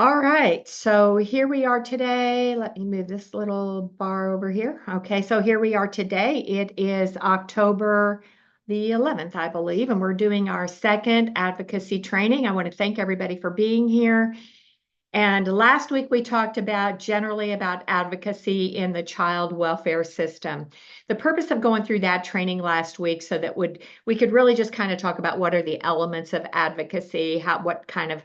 All right, so here we are today. Let me move this little bar over here. Okay, so here we are today. It is October the 11th, I believe, and we're doing our second advocacy training. I want to thank everybody for being here. And last week we talked about generally about advocacy in the child welfare system. The purpose of going through that training last week so that we could really just kind of talk about what are the elements of advocacy, what kind of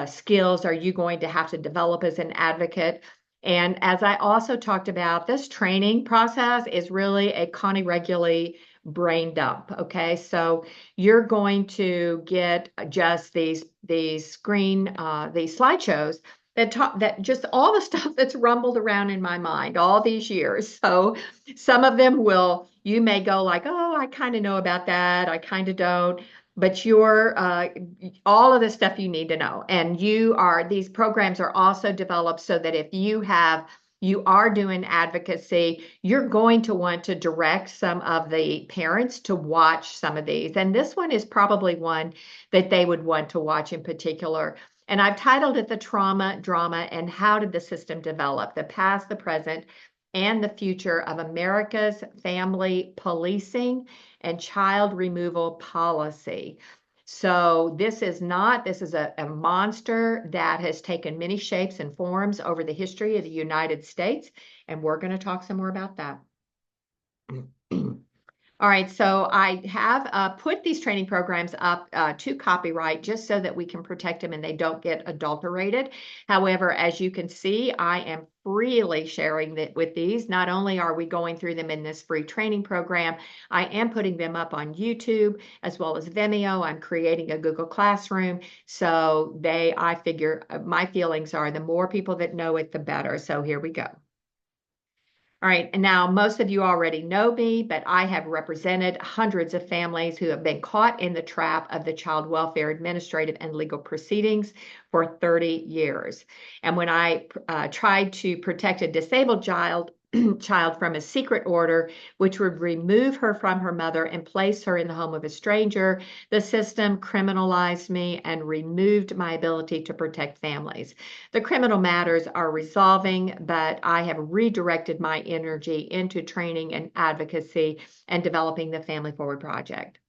skills are you going to have to develop as an advocate. And as I also talked about, this training process is really a Connie Regularly brain dump. Okay, so you're going to get just these these slideshows that just all the stuff that's rumbled around in my mind all these years. So some of them you may go like, oh, I kind of know about that, I kind of don't, but you're all of the stuff you need to know. And these programs are also developed so that if you are doing advocacy, you're going to want to direct some of the parents to watch some of these. And this one is probably one that they would want to watch in particular. And I've titled it The Trauma, Drama, and How Did the System Develop? The Past, the Present, and the Future of America's Family Policing and Child Removal Policy. So this is a monster that has taken many shapes and forms over the history of the United States, and we're going to talk some more about that. All right, so I have put these training programs up to copyright just so that we can protect them and they don't get adulterated. However, as you can see, I am freely sharing with these. Not only are we going through them in this free training program, I am putting them up on YouTube as well as Vimeo. I'm creating a Google Classroom. So I figure my feelings are the more people that know it, the better. So here we go. All right, and now most of you already know me, but I have represented hundreds of families who have been caught in the trap of the child welfare administrative and legal proceedings for 30 years. And when I tried to protect a disabled child from a secret order, which would remove her from her mother and place her in the home of a stranger, the system criminalized me and removed my ability to protect families. The criminal matters are resolving, but I have redirected my energy into training and advocacy and developing the Family Forward Project.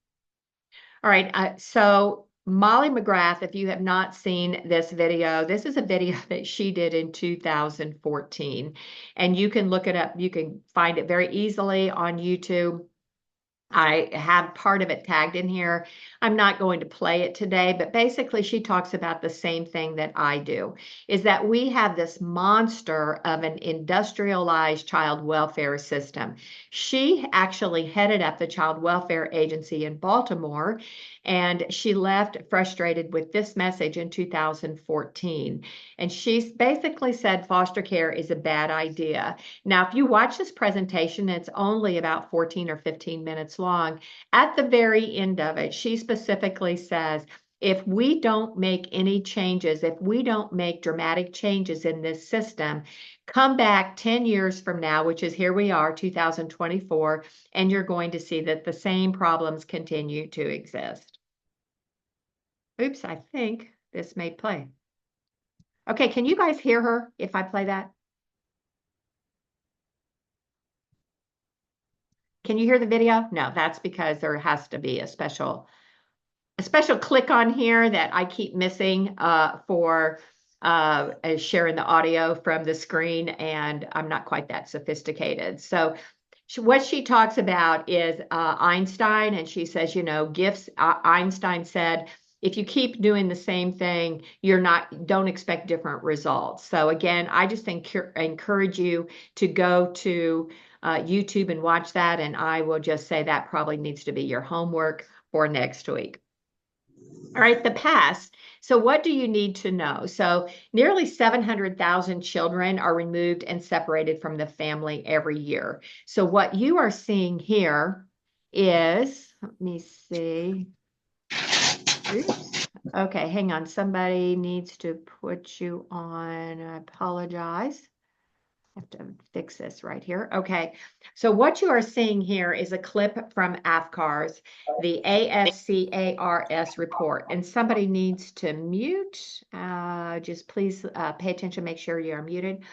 All right, so Molly McGrath, if you have not seen this video, this is a video that she did in 2014, and you can look it up. You can find it very easily on YouTube. I have part of it tagged in here. I'm not going to play it today, but basically she talks about the same thing that I do, is that we have this monster of an industrialized child welfare system. She actually headed up the Child Welfare Agency in Baltimore, and she left frustrated with this message in 2014. And she basically said foster care is a bad idea. Now, if you watch this presentation, it's only about 14 or 15 minutes long. At the very end of it, she specifically says, if we don't make any changes, if we don't make dramatic changes in this system, come back 10 years from now, which is here we are, 2024, and you're going to see that the same problems continue to exist. Oops, I think this may play. Okay, can you guys hear her if I play that? Can you hear the video? No, that's because there has to be a special click on here that I keep missing for sharing the audio from the screen, and I'm not quite that sophisticated. So what she talks about is Einstein, and she says, gifts. Einstein said, if you keep doing the same thing, don't expect different results. So again, I just encourage you to go to YouTube and watch that. And I will just say that probably needs to be your homework for next week. All right, the past. So what do you need to know? So nearly 700,000 children are removed and separated from the family every year. So what you are seeing here is, let me see. Oops. Okay, hang on. Somebody needs to put you on. I apologize. have to fix this right here. Okay, so what you are seeing here is a clip from AFCARS, the AFCARS report, and somebody needs to mute. Just please pay attention, make sure you are muted.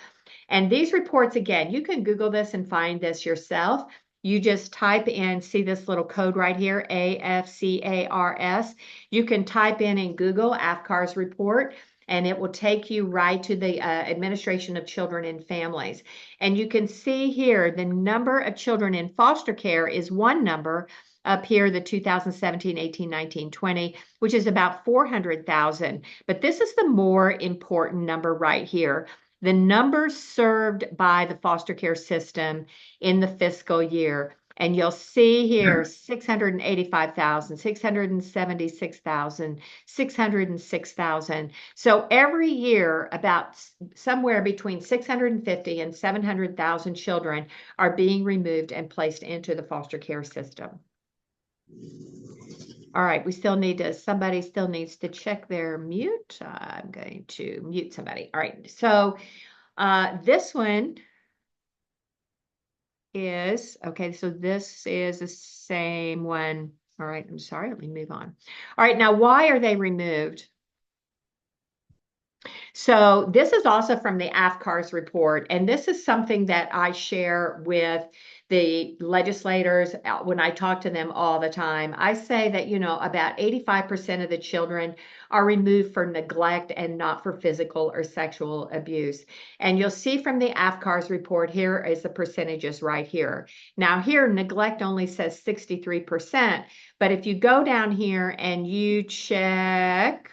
And these reports, again, you can Google this and find this yourself. You just type in, see this little code right here, AFCARS. You can type in Google AFCARS report, and it will take you right to the Administration of Children and Families. And you can see here the number of children in foster care is one number up here, the 2017, 18, 19, 20, which is about 400,000. But this is the more important number right here. The numbers served by the foster care system in the fiscal year. And you'll see here 685,000, 676,000, 606,000. So every year, about somewhere between 650 and 700,000 children are being removed and placed into the foster care system. All right, somebody still needs to check their mute. I'm going to mute somebody. All right, so this one is, okay, so this is the same one. All right, I'm sorry, let me move on. All right, now why are they removed? So this is also from the AFCARS report, and this is something that I share with the legislators when I talk to them all the time. I say that, about 85% of the children are removed for neglect and not for physical or sexual abuse. And you'll see from the AFCARS report, here is the percentages right here. Now here, neglect only says 63%, but if you go down here and you check,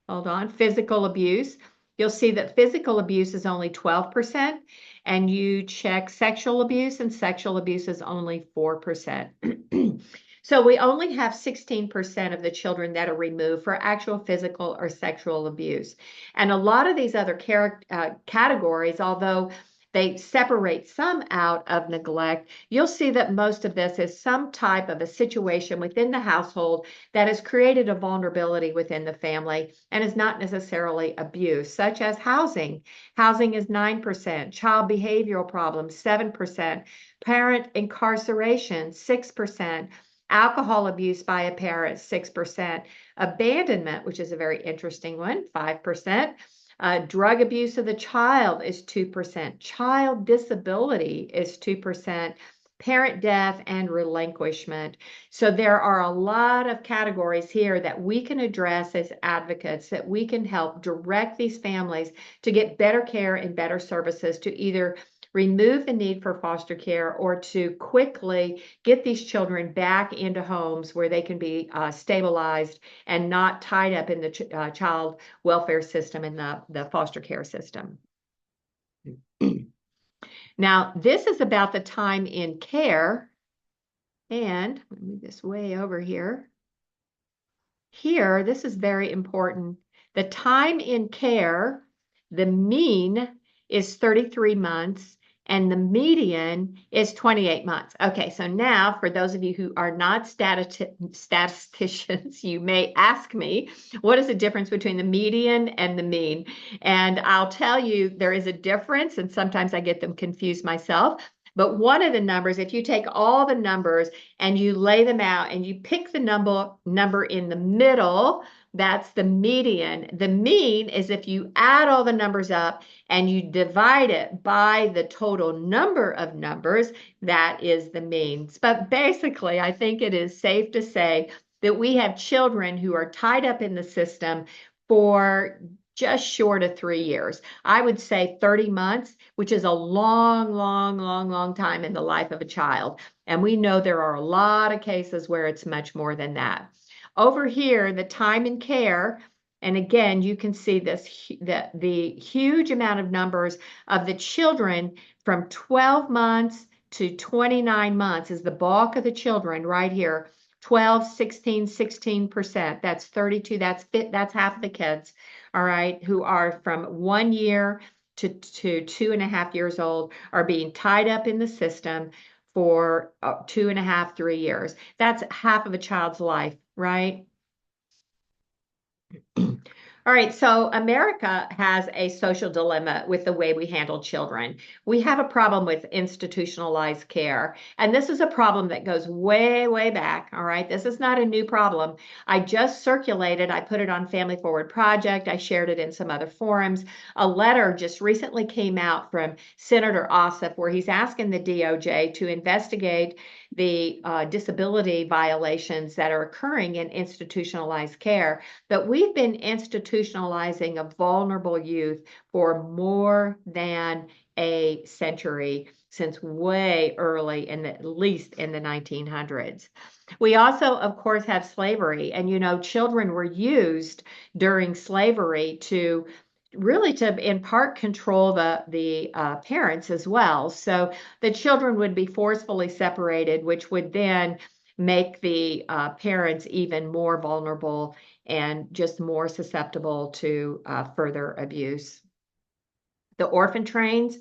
hold on, physical abuse, you'll see that physical abuse is only 12%, and you check sexual abuse, and sexual abuse is only 4%. So we only have 16% of the children that are removed for actual physical or sexual abuse. And a lot of these other categories, although they separate some out of neglect, you'll see that most of this is some type of a situation within the household that has created a vulnerability within the family and is not necessarily abuse, such as housing. Housing is 9%, child behavioral problems, 7%, parent incarceration, 6%, alcohol abuse by a parent, 6%, abandonment, which is a very interesting one, 5%. Drug abuse of the child is 2%. Child disability is 2%. Parent death and relinquishment. So there are a lot of categories here that we can address as advocates, that we can help direct these families to get better care and better services, to either remove the need for foster care or to quickly get these children back into homes where they can be stabilized and not tied up in the child welfare system and the foster care system. Now, this is about the time in care, and let me move this way over here. Here, this is very important. The time in care, the mean is 33 months, and the median is 28 months. Okay, so now for those of you who are not statisticians, you may ask me, what is the difference between the median and the mean? And I'll tell you, there is a difference, and sometimes I get them confused myself. But one of the numbers, if you take all the numbers and you lay them out and you pick the number in the middle, that's the median. The mean is if you add all the numbers up and you divide it by the total number of numbers, that is the mean. But basically, I think it is safe to say that we have children who are tied up in the system for just short of 3 years. I would say 30 months, which is a long, long, long, long time in the life of a child. And we know there are a lot of cases where it's much more than that. Over here, the time in care, and again, you can see this, the huge amount of numbers of the children from 12 months to 29 months is the bulk of the children right here. 12, 16, 16%. That's 32. That's half of the kids, all right, who are from 1 year to 2.5 years old are being tied up in the system for 2.5, 3 years. That's half of a child's life, right? All right, so America has a social dilemma with the way we handle children. We have a problem with institutionalized care, and this is a problem that goes way, way back. All right, this is not a new problem. I just circulated, I put it on Family Forward Project, I shared it in some other forums. A letter just recently came out from Senator Ossoff where he's asking the DOJ to investigate the disability violations that are occurring in institutionalized care. But we've been institutionalizing a vulnerable youth for more than a century, since way early in at least in the 1900s. We also, of course, have slavery, and children were used during slavery to really to in part control the parents as well. So the children would be forcefully separated, which would then make the parents even more vulnerable and just more susceptible to further abuse. The orphan trains,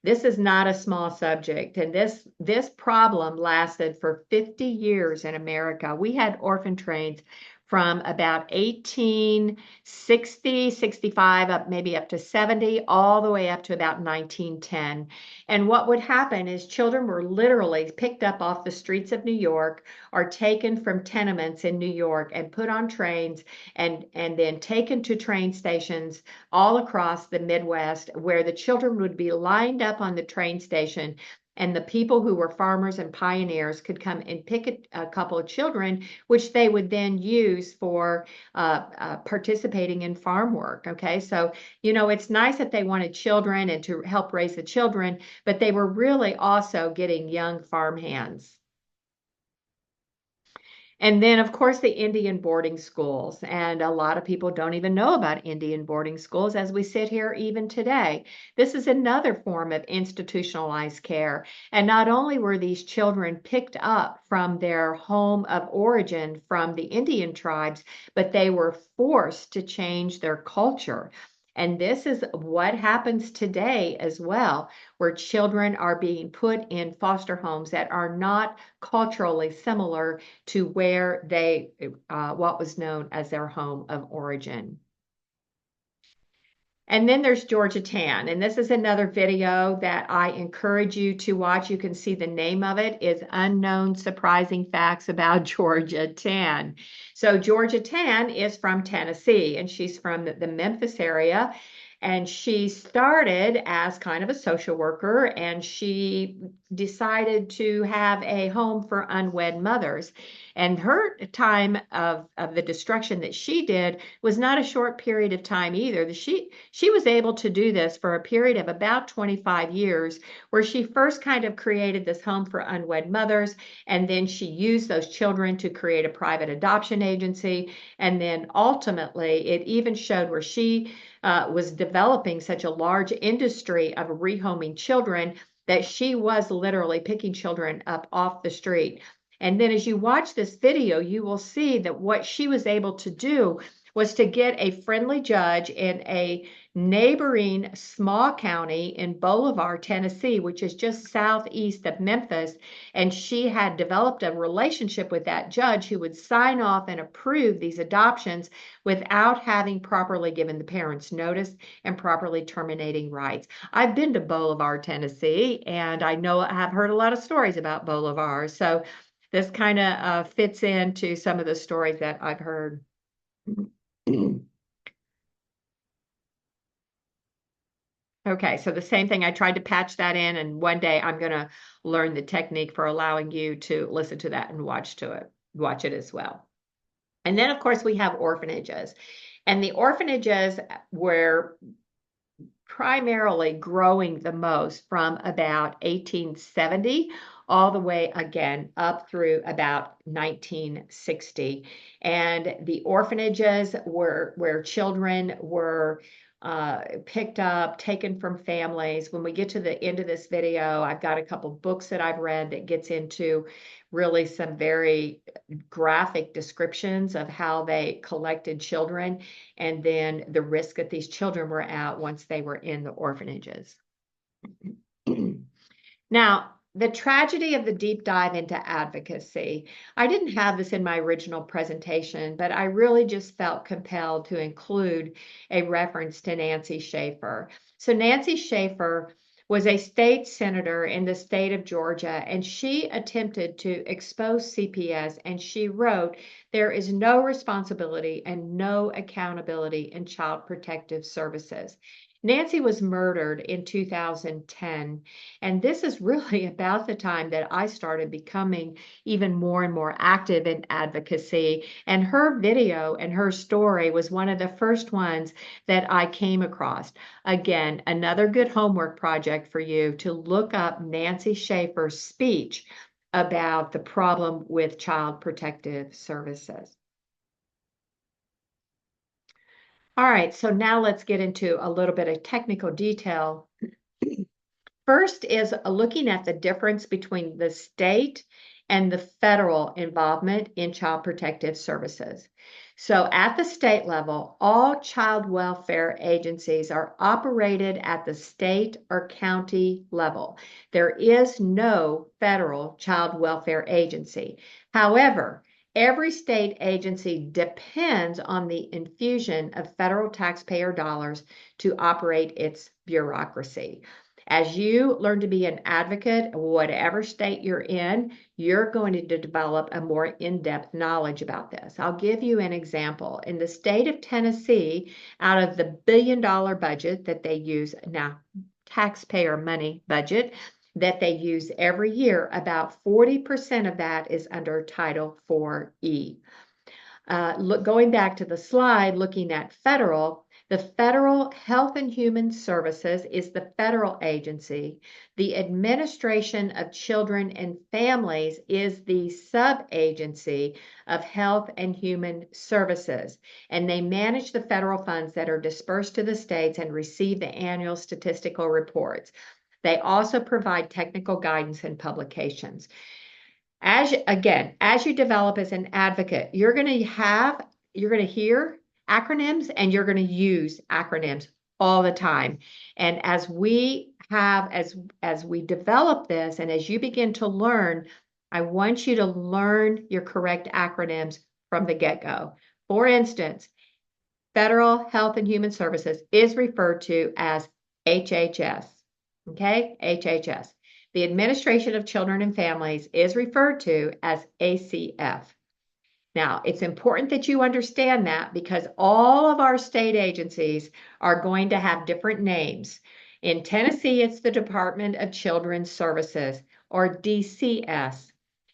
this is not a small subject, and this problem lasted for 50 years in America. We had orphan trains from about 1860, 65, up maybe up to 70, all the way up to about 1910. And what would happen is children were literally picked up off the streets of New York or taken from tenements in New York and put on trains and then taken to train stations all across the Midwest, where the children would be lined up on the train station, and the people who were farmers and pioneers could come and pick a couple of children, which they would then use for participating in farm work. Okay, so it's nice that they wanted children and to help raise the children, but they were really also getting young farm hands. And then, of course, the Indian boarding schools. And a lot of people don't even know about Indian boarding schools as we sit here even today. This is another form of institutionalized care. And not only were these children picked up from their home of origin from the Indian tribes, but they were forced to change their culture. And this is what happens today as well, where children are being put in foster homes that are not culturally similar to where they, what was known as their home of origin. And then there's Georgia Tan, and this is another video that I encourage you to watch. You can see the name of it is Unknown Surprising Facts About Georgia Tan. So Georgia Tan is from Tennessee, and she's from the Memphis area. And she started as kind of a social worker, and she decided to have a home for unwed mothers. And her time of the destruction that she did was not a short period of time either. She was able to do this for a period of about 25 years, where she first kind of created this home for unwed mothers, and then she used those children to create a private adoption agency. And then ultimately, it even showed where she was developing such a large industry of rehoming children that she was literally picking children up off the street. And then as you watch this video, you will see that what she was able to do was to get a friendly judge in a neighboring small county in Bolivar, Tennessee, which is just southeast of Memphis. And she had developed a relationship with that judge who would sign off and approve these adoptions without having properly given the parents notice and properly terminating rights. I've been to Bolivar, Tennessee, and I know I have heard a lot of stories about Bolivar. So this kind of fits into some of the stories that I've heard. Okay, so the same thing, I tried to patch that in, and one day I'm going to learn the technique for allowing you to listen to that and watch it as well. And then, of course, we have orphanages. And the orphanages were primarily growing the most from about 1870 all the way again up through about 1960. And the orphanages were where children were picked up, taken from families. When we get to the end of this video, I've got a couple books that I've read that gets into really some very graphic descriptions of how they collected children and then the risk that these children were at once they were in the orphanages. Now, the tragedy of the deep dive into advocacy. I didn't have this in my original presentation, but I really just felt compelled to include a reference to Nancy Schaefer. So Nancy Schaefer was a state senator in the state of Georgia, and she attempted to expose CPS, and she wrote, "There is no responsibility and no accountability in child protective services." Nancy was murdered in 2010, and this is really about the time that I started becoming even more and more active in advocacy. And her video and her story was one of the first ones that I came across. Again, another good homework project for you to look up Nancy Schaefer's speech about the problem with child protective services. All right, so now let's get into a little bit of technical detail. First is looking at the difference between the state and the federal involvement in child protective services. So at the state level, all child welfare agencies are operated at the state or county level. There is no federal child welfare agency. However, every state agency depends on the infusion of federal taxpayer dollars to operate its bureaucracy. As you learn to be an advocate, whatever state you're in, you're going to develop a more in-depth knowledge about this. I'll give you an example. In the state of Tennessee, out of the billion-dollar budget that they use now, taxpayer money budget that they use every year, about 40% of that is under Title 4E. Going back to the slide, looking at federal, the Federal Health and Human Services is the federal agency. The Administration of Children and Families is the sub-agency of Health and Human Services, and they manage the federal funds that are dispersed to the states and receive the annual statistical reports. They also provide technical guidance and publications. As you develop as an advocate, you're going to hear acronyms and you're going to use acronyms all the time. And as we develop this and as you begin to learn, I want you to learn your correct acronyms from the get-go. For instance, Federal Health and Human Services is referred to as HHS. Okay, HHS. The Administration of Children and Families is referred to as ACF. Now, it's important that you understand that because all of our state agencies are going to have different names. In Tennessee, it's the Department of Children's Services, or DCS.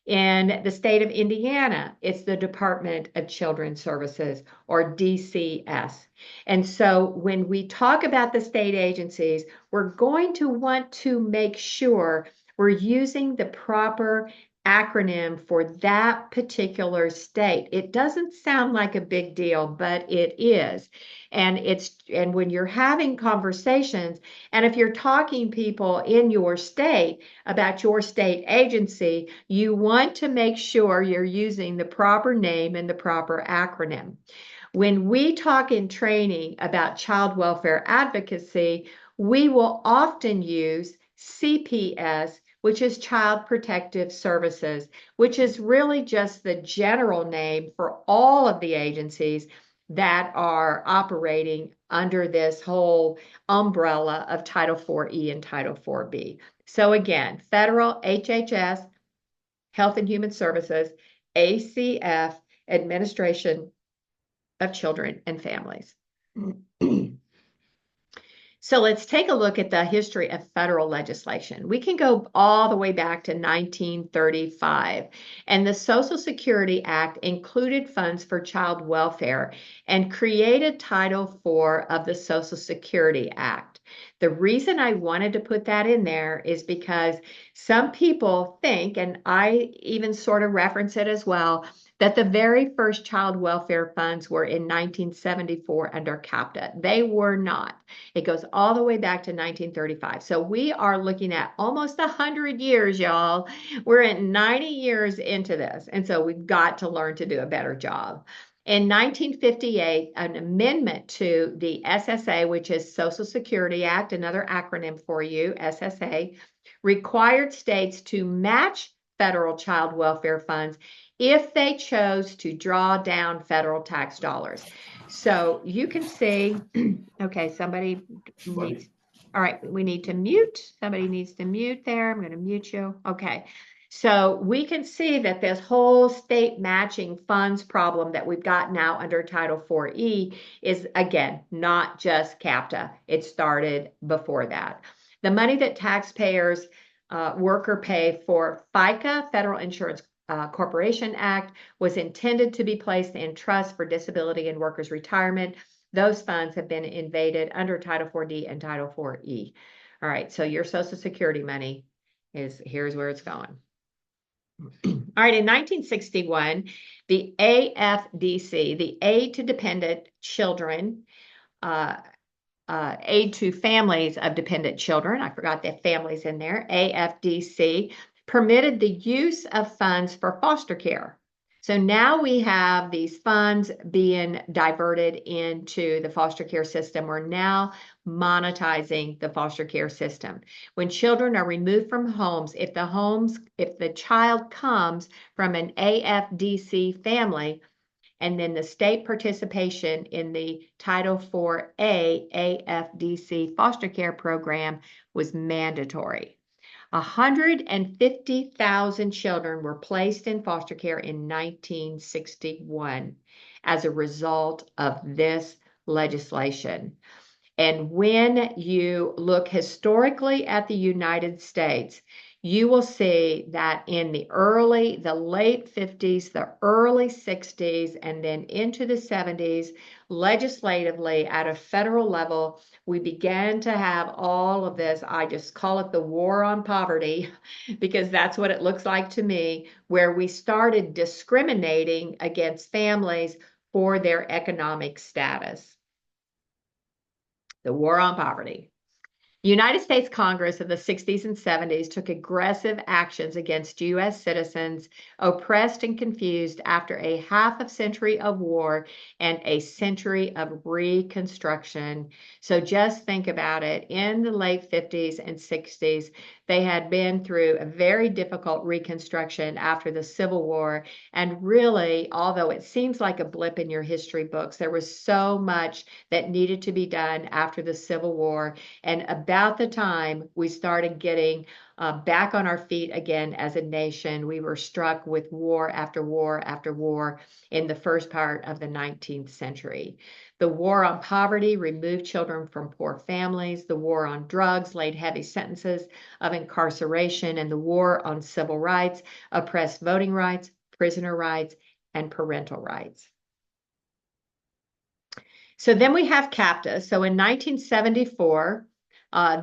In the state of Indiana, it's the Department of Children's Services, or DCS. And so when we talk about the state agencies, we're going to want to make sure we're using the proper acronym for that particular state. It doesn't sound like a big deal, but it is. And when you're having conversations, and if you're talking people in your state about your state agency, you want to make sure you're using the proper name and the proper acronym. When we talk in training about child welfare advocacy, we will often use CPS, which is Child Protective Services, which is really just the general name for all of the agencies that are operating under this whole umbrella of Title 4E and Title 4B. So again, federal HHS, Health and Human Services, ACF, Administration of Children and Families. So let's take a look at the history of federal legislation. We can go all the way back to 1935, and the Social Security Act included funds for child welfare and created Title IV of the Social Security Act. The reason I wanted to put that in there is because some people think, and I even sort of reference it as well, that the very first child welfare funds were in 1974 under CAPTA. They were not. It goes all the way back to 1935. So we are looking at almost 100 years, y'all. We're at 90 years into this. And so we've got to learn to do a better job. In 1958, an amendment to the SSA, which is Social Security Act, another acronym for you, SSA, required states to match federal child welfare funds if they chose to draw down federal tax dollars. So you can see, okay, somebody needs, all right, we need to mute. Somebody needs to mute there. I'm going to mute you. Okay. So we can see that this whole state matching funds problem that we've got now under Title 4E is, again, not just CAPTA. It started before that. The money that taxpayers worker pay for FICA, Federal Insurance Corporation Act, was intended to be placed in trust for disability and workers' retirement. Those funds have been invaded under Title 4D and Title 4E. All right, so your Social Security money here's where it's going. All right, in 1961, the AFDC, the Aid to Dependent Children, Aid to Families of Dependent Children, I forgot that families in there, AFDC, permitted the use of funds for foster care. So now we have these funds being diverted into the foster care system. We're now monetizing the foster care system. When children are removed from homes, if the child comes from an AFDC family, and then the state participation in the Title 4A AFDC foster care program was mandatory. 150,000 children were placed in foster care in 1961 as a result of this legislation. And when you look historically at the United States, you will see that in the late 50s, the early 60s, and then into the 70s, legislatively at a federal level, we began to have all of this. I just call it the war on poverty because that's what it looks like to me, where we started discriminating against families for their economic status. The war on poverty. United States Congress in the 60s and 70s took aggressive actions against U.S. citizens oppressed and confused after a half a century of war and a century of Reconstruction. So just think about it. In the late 50s and 60s, they had been through a very difficult Reconstruction after the Civil War. And really, although it seems like a blip in your history books, there was so much that needed to be done after the Civil War. And about the time we started getting back on our feet again as a nation, we were struck with war after war after war in the first part of the 19th century. The war on poverty removed children from poor families. The war on drugs laid heavy sentences of incarceration, and the war on civil rights oppressed voting rights, prisoner rights, and parental rights. So then we have CAPTA. So in 1974,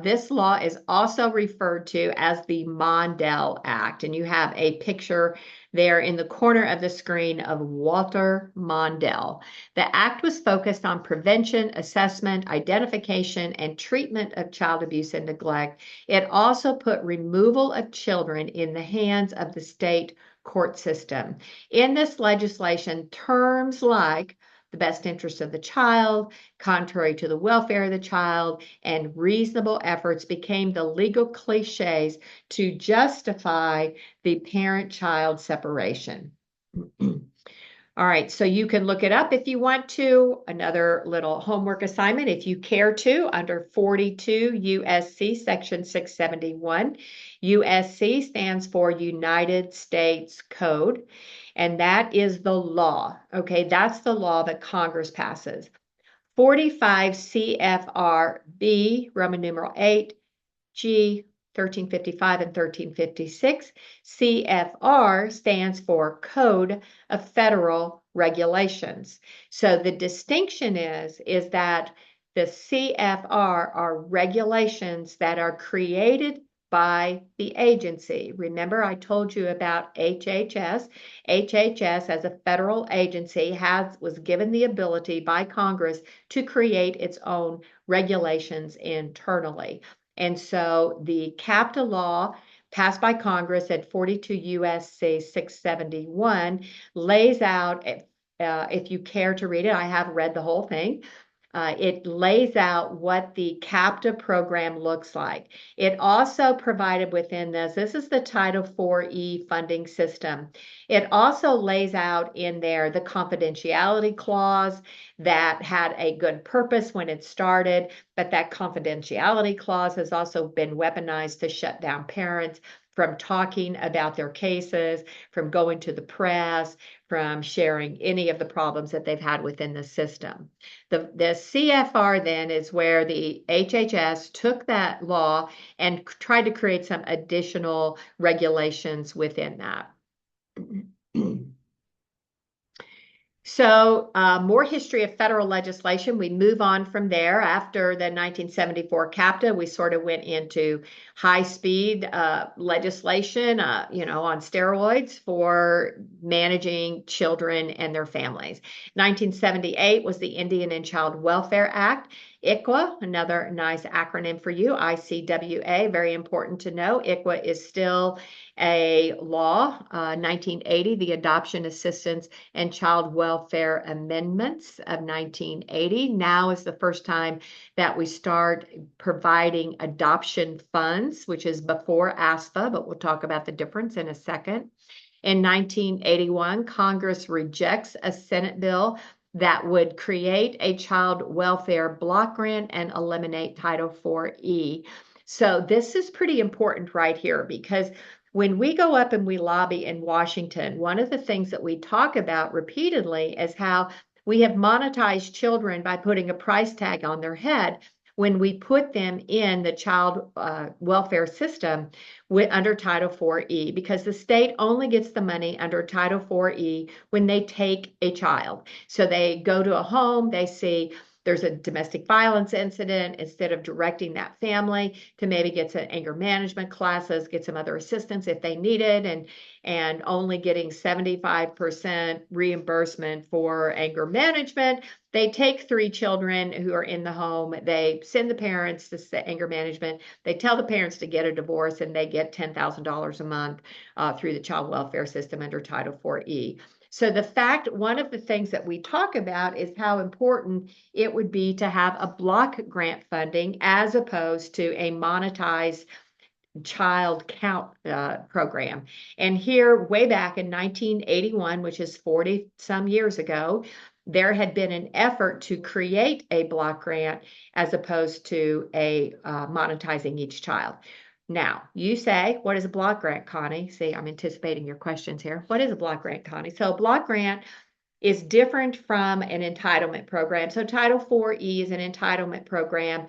this law is also referred to as the Mondale Act, and you have a picture there in the corner of the screen of Walter Mondale. The act was focused on prevention, assessment, identification, and treatment of child abuse and neglect. It also put removal of children in the hands of the state court system. In this legislation, terms like the best interest of the child, contrary to the welfare of the child, and reasonable efforts became the legal cliches to justify the parent-child separation. All right, so you can look it up if you want to. Another little homework assignment, if you care to, under 42 USC Section 671. USC stands for United States Code, and that is the law. Okay, that's the law that Congress passes. 45 CFR B, Roman numeral 8, G, 1355 and 1356. CFR stands for Code of Federal Regulations. So the distinction is that the CFR are regulations that are created by the agency. Remember, I told you about HHS. HHS, as a federal agency, was given the ability by Congress to create its own regulations internally. And so the CAPTA law passed by Congress at 42 USC 671 lays out, if you care to read it, I have read the whole thing, it lays out what the captive program looks like. It also provided within this is the Title IV-E funding system. It also lays out in there the confidentiality clause that had a good purpose when it started, but that confidentiality clause has also been weaponized to shut down parents from talking about their cases, from going to the press, from sharing any of the problems that they've had within the system. The CFR then is where the HHS took that law and tried to create some additional regulations within that. So more history of federal legislation. We move on from there. After the 1974 CAPTA, we sort of went into high-speed legislation, on steroids for managing children and their families. 1978 was the Indian and Child Welfare Act. ICWA, another nice acronym for you, ICWA, very important to know. ICWA is still a law. 1980, the Adoption Assistance and Child Welfare Amendments of 1980. Now is the first time that we start providing adoption funds, which is before ASFA, but we'll talk about the difference in a second. In 1981, Congress rejects a Senate bill that would create a child welfare block grant and eliminate Title IV-E. So this is pretty important right here, because when we go up and we lobby in Washington, one of the things that we talk about repeatedly is how we have monetized children by putting a price tag on their head when we put them in the child welfare system under Title IV-E, because the state only gets the money under Title IV-E when they take a child. So they go to a home, they see there's a domestic violence incident, instead of directing that family to maybe get some anger management classes, get some other assistance if they need it, and only getting 75% reimbursement for anger management, they take 3 children who are in the home, they send the parents to anger management, they tell the parents to get a divorce, and they get $10,000 a month through the child welfare system under Title IV-E. So one of the things that we talk about is how important it would be to have a block grant funding as opposed to a monetized child count program. And here, way back in 1981, which is 40 some years ago, there had been an effort to create a block grant as opposed to a monetizing each child. Now, you say, what is a block grant, Connie? See, I'm anticipating your questions here. What is a block grant, Connie? So a block grant is different from an entitlement program. So Title IV-E is an entitlement program,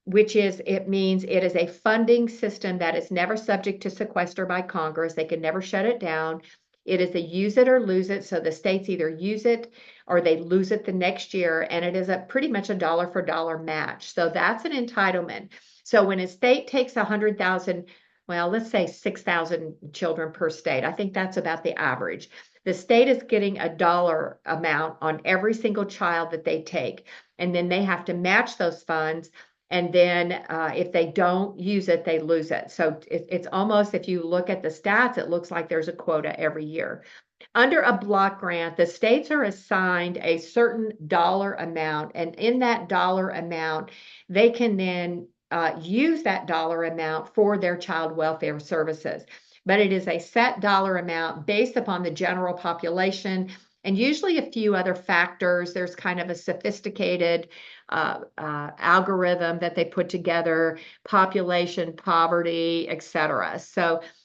it means it is a funding system that is never subject to sequester by Congress. They can never shut it down. It is a use it or lose it. So the states either use it or they lose it the next year. And it is pretty much a dollar for dollar match. So that's an entitlement. So when a state takes 100,000, well, let's say 6,000 children per state, I think that's about the average. The state is getting a dollar amount on every single child that they take. And then they have to match those funds. And then if they don't use it, they lose it. So it's almost, if you look at the stats, it looks like there's a quota every year. Under a block grant, the states are assigned a certain dollar amount. And in that dollar amount, they can then use that dollar amount for their child welfare services. But it is a set dollar amount based upon the general population and usually a few other factors. There's kind of a sophisticated algorithm that they put together, population, poverty, etc.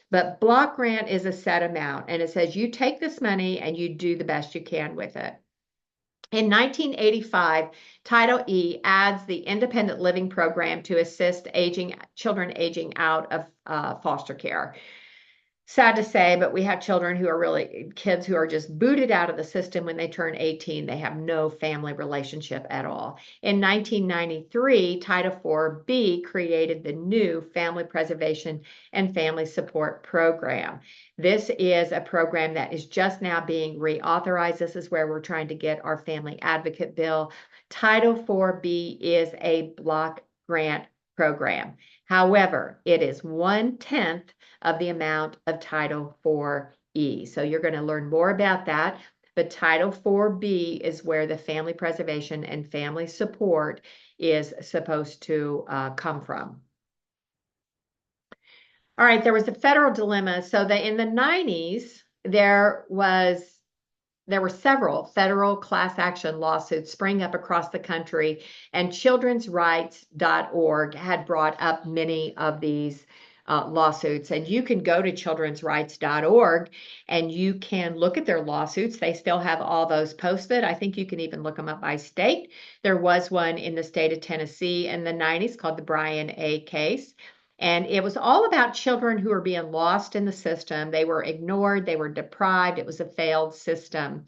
But block grant is a set amount, and it says you take this money and you do the best you can with it. In 1985, Title E adds the independent living program to assist children aging out of foster care. Sad to say, but we have kids who are just booted out of the system when they turn 18. They have no family relationship at all. In 1993, Title IV-B created the new Family Preservation and Family Support Program. This is a program that is just now being reauthorized. This is where we're trying to get our Family Advocate Bill. Title IV-B is a block grant program. However, it is 1/10 of the amount of Title IV-E. So you're going to learn more about that. but Title 4B is where the family preservation and family support is supposed to come from. All right, there was a federal dilemma. So that in the 90s, there were several federal class action lawsuits spring up across the country, and children'srights.org had brought up many of these lawsuits. And you can go to children'srights.org and you can look at their lawsuits. They still have all those posted. I think you can even look them up by state. There was one in the state of Tennessee in the 90s called the Brian A. case. And it was all about children who were being lost in the system. They were ignored, they were deprived. It was a failed system.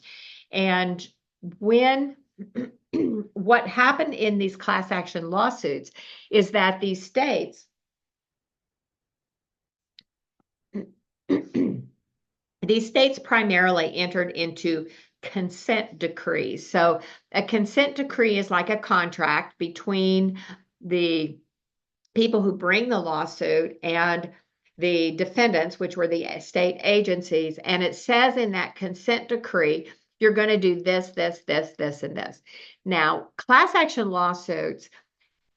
And when what happened in these class action lawsuits is that these states primarily entered into consent decrees. So a consent decree is like a contract between the people who bring the lawsuit and the defendants, which were the state agencies. And it says in that consent decree, you're going to do this, this, this, this, and this. Now, class action lawsuits,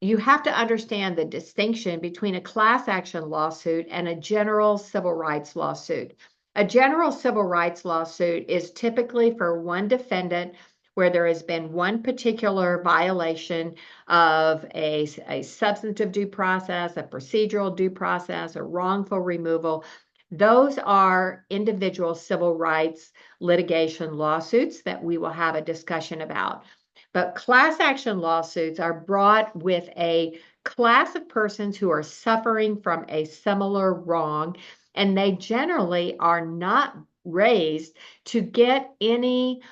you have to understand the distinction between a class action lawsuit and a general civil rights lawsuit. A general civil rights lawsuit is typically for one defendant where there has been one particular violation of a substantive due process, a procedural due process, a wrongful removal. Those are individual civil rights litigation lawsuits that we will have a discussion about. But class action lawsuits are brought with a class of persons who are suffering from a similar wrong, and they generally are not raised to get any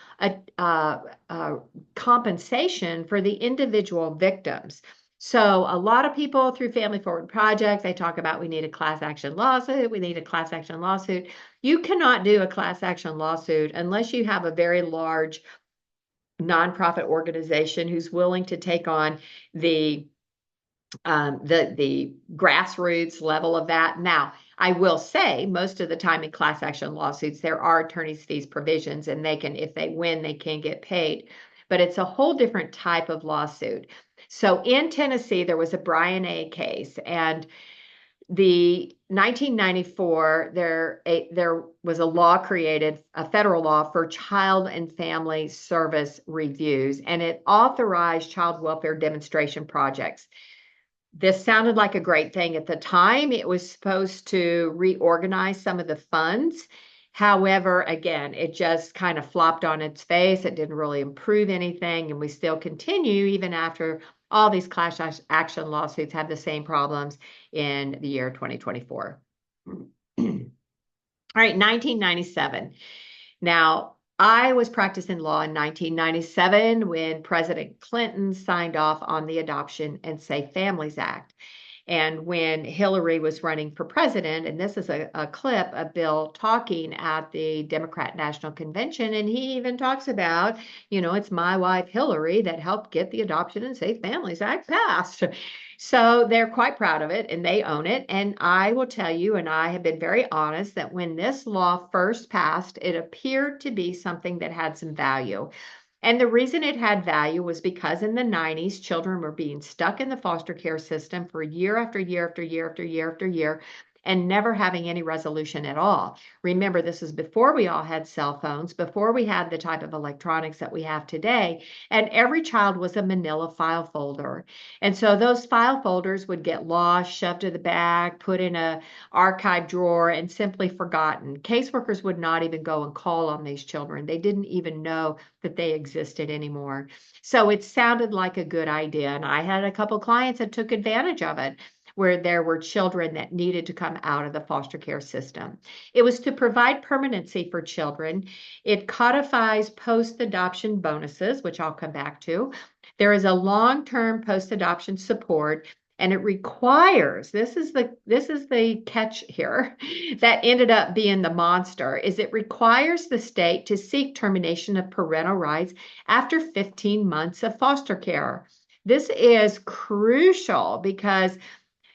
compensation for the individual victims. So a lot of people through Family Forward Project, they talk about we need a class action lawsuit, we need a class action lawsuit. You cannot do a class action lawsuit unless you have a very large nonprofit organization who's willing to take on the grassroots level of that. Now, I will say most of the time in class action lawsuits, there are attorney's fees provisions, and they can, if they win, they can get paid. But it's a whole different type of lawsuit. So in Tennessee, there was a Brian A. case, and the 1994, there was a law created, a federal law for child and family service reviews, and it authorized child welfare demonstration projects. This sounded like a great thing at the time. It was supposed to reorganize some of the funds. However, again, it just kind of flopped on its face. It didn't really improve anything, and we still continue, even after all these class action lawsuits have the same problems in the year 2024. All right, 1997. Now, I was practicing law in 1997 when President Clinton signed off on the Adoption and Safe Families Act. And when Hillary was running for president, and this is a clip of Bill talking at the Democrat National Convention, and he even talks about, it's my wife Hillary that helped get the Adoption and Safe Families Act passed. So they're quite proud of it and they own it. And I will tell you, and I have been very honest, that when this law first passed, it appeared to be something that had some value. And the reason it had value was because in the 90s, children were being stuck in the foster care system for year after year after year after year after year, and never having any resolution at all. Remember, this is before we all had cell phones, before we had the type of electronics that we have today, and every child was a manila file folder. And so those file folders would get lost, shoved to the back, put in a archive drawer, and simply forgotten. Caseworkers would not even go and call on these children. They didn't even know that they existed anymore. So it sounded like a good idea, and I had a couple clients that took advantage of it, where there were children that needed to come out of the foster care system. It was to provide permanency for children. It codifies post-adoption bonuses, which I'll come back to. There is a long-term post-adoption support, and it requires, this is the catch here, that ended up being the monster, is it requires the state to seek termination of parental rights after 15 months of foster care. This is crucial because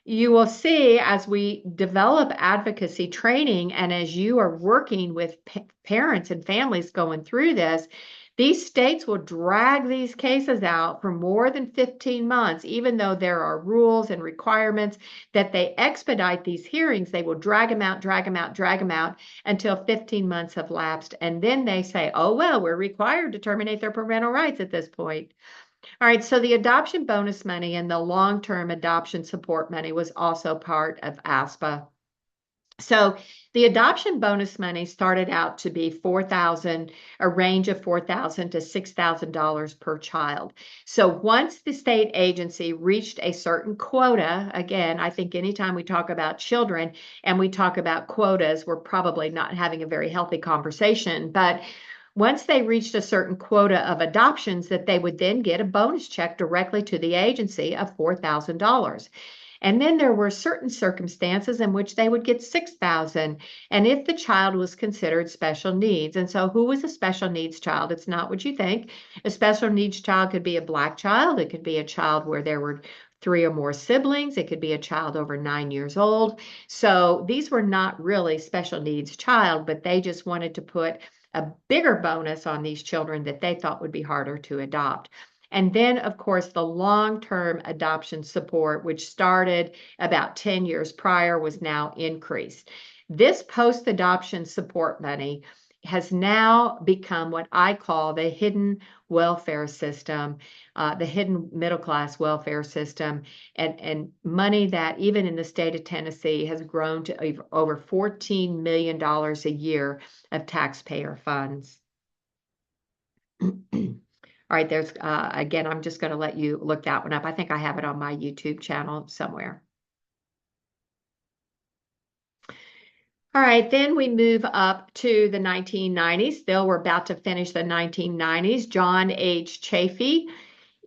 you will see as we develop advocacy training and as you are working with parents and families going through this, these states will drag these cases out for more than 15 months, even though there are rules and requirements that they expedite these hearings. They will drag them out, drag them out, drag them out until 15 months have lapsed. And then they say, oh, well, we're required to terminate their parental rights at this point. All right, so the adoption bonus money and the long-term adoption support money was also part of ASPA. So the adoption bonus money started out to be $4,000, a range of $4,000 to $6,000 per child. So once the state agency reached a certain quota, again, I think anytime we talk about children and we talk about quotas, we're probably not having a very healthy conversation. But once they reached a certain quota of adoptions, that they would then get a bonus check directly to the agency of $4,000. And then there were certain circumstances in which they would get 6,000, and if the child was considered special needs. And so who was a special needs child? It's not what you think. A special needs child could be a Black child. It could be a child where there were 3 or more siblings. It could be a child over 9 years old. So these were not really special needs child, but they just wanted to put a bigger bonus on these children that they thought would be harder to adopt. And then, of course, the long-term adoption support, which started about 10 years prior, was now increased. This post-adoption support money has now become what I call the hidden welfare system, the hidden middle class welfare system, and money that even in the state of Tennessee has grown to over $14 million a year of taxpayer funds. All right, there's, again, I'm just going to let you look that one up. I think I have it on my YouTube channel somewhere. All right, then we move up to the 1990s. Still, we're about to finish the 1990s. John H. Chafee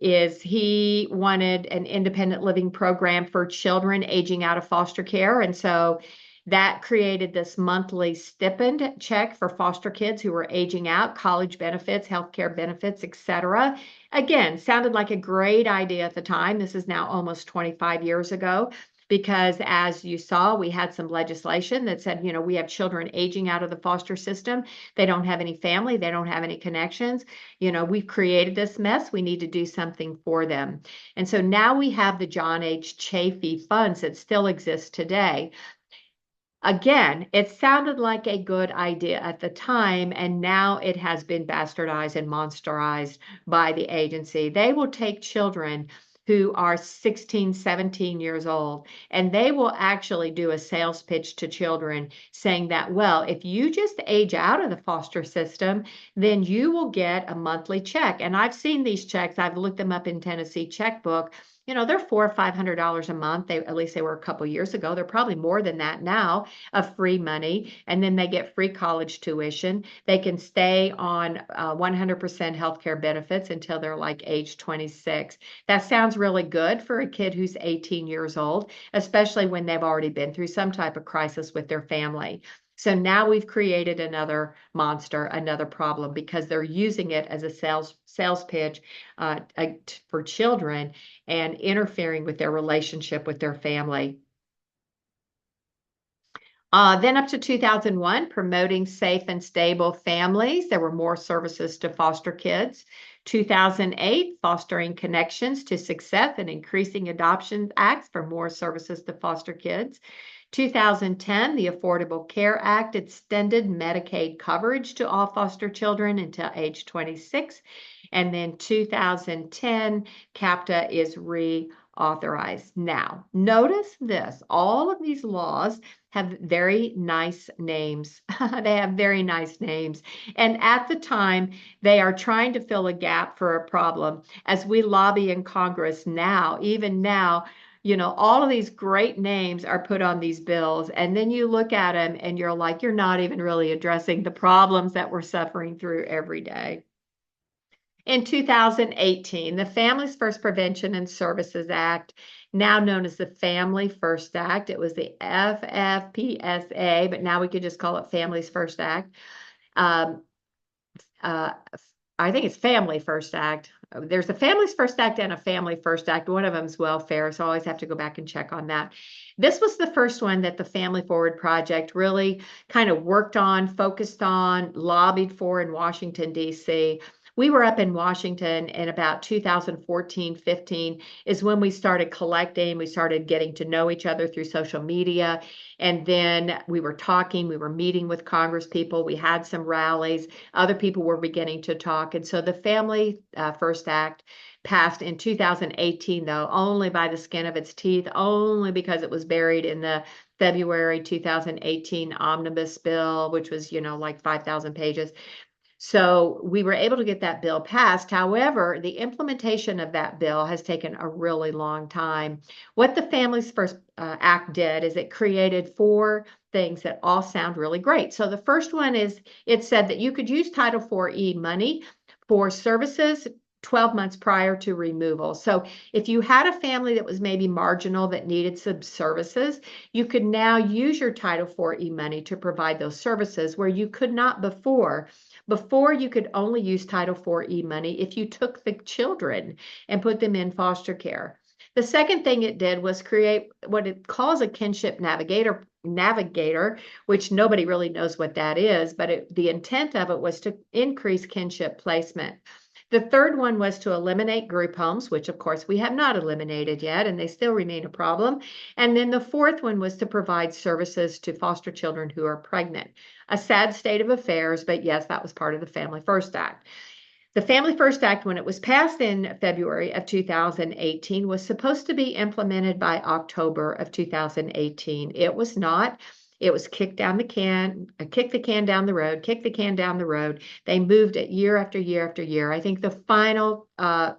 he wanted an independent living program for children aging out of foster care. And so that created this monthly stipend check for foster kids who were aging out, college benefits, healthcare benefits, etc. Again, sounded like a great idea at the time. This is now almost 25 years ago. Because as you saw, we had some legislation that said, we have children aging out of the foster system. They don't have any family. They don't have any connections. We've created this mess. We need to do something for them. And so now we have the John H. Chafee funds that still exist today. Again, it sounded like a good idea at the time, and now it has been bastardized and monsterized by the agency. They will take children who are 16, 17 years old, and they will actually do a sales pitch to children saying that, well, if you just age out of the foster system, then you will get a monthly check. And I've seen these checks. I've looked them up in Tennessee checkbook. They're $400 or $500 a month. At least they were a couple years ago. They're probably more than that now of free money. And then they get free college tuition. They can stay on 100% healthcare benefits until they're like age 26. That sounds really good for a kid who's 18 years old, especially when they've already been through some type of crisis with their family. So now we've created another monster, another problem, because they're using it as a sales pitch for children and interfering with their relationship with their family. Then up to 2001, promoting safe and stable families. There were more services to foster kids. 2008, fostering connections to success and increasing adoption acts for more services to foster kids. 2010, the Affordable Care Act extended Medicaid coverage to all foster children until age 26. And then 2010, CAPTA is reauthorized. Now, notice this, all of these laws have very nice names. They have very nice names. And at the time, they are trying to fill a gap for a problem. As we lobby in Congress now, even now, all of these great names are put on these bills. And then you look at them and you're like, you're not even really addressing the problems that we're suffering through every day. In 2018, the Families First Prevention and Services Act, now known as the Family First Act. It was the FFPSA, but now we could just call it Families First Act. I think it's Family First Act. There's a Families First Act and a Family First Act. One of them's welfare, so I always have to go back and check on that. This was the first one that the Family Forward Project really kind of worked on, focused on, lobbied for in Washington, D.C. We were up in Washington in about 2014, 15 is when we started collecting. We started getting to know each other through social media. And then we were talking, we were meeting with Congress people. We had some rallies. Other people were beginning to talk. And so the Family First Act passed in 2018, though, only by the skin of its teeth, only because it was buried in the February 2018 omnibus bill, which was, like 5,000 pages. So we were able to get that bill passed. However, the implementation of that bill has taken a really long time. What the Families First Act did is it created four things that all sound really great. So the first one is it said that you could use Title 4E money for services 12 months prior to removal. So if you had a family that was maybe marginal that needed some services, you could now use your Title 4E money to provide those services where you could not before. Before, you could only use Title 4E money if you took the children and put them in foster care. The second thing it did was create what it calls a kinship navigator, which nobody really knows what that is, but the intent of it was to increase kinship placement. The third one was to eliminate group homes, which of course we have not eliminated yet, and they still remain a problem. And then the fourth one was to provide services to foster children who are pregnant. A sad state of affairs, but yes, that was part of the Family First Act. The Family First Act, when it was passed in February of 2018, was supposed to be implemented by October of 2018. It was not. It was kick the can down the road, kick the can down the road. They moved it year after year after year. I think the final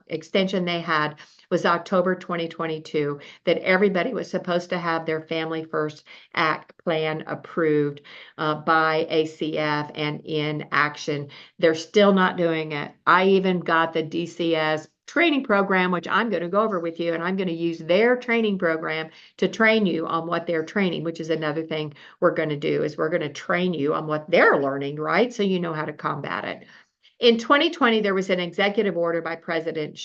extension they had was October 2022, that everybody was supposed to have their Family First Act plan approved by ACF and in action. They're still not doing it. I even got the DCS training program, which I'm going to go over with you, and I'm going to use their training program to train you on what they're training, which is another thing we're going to do, is we're going to train you on what they're learning, right? So you know how to combat it. In 2020, there was an executive order by President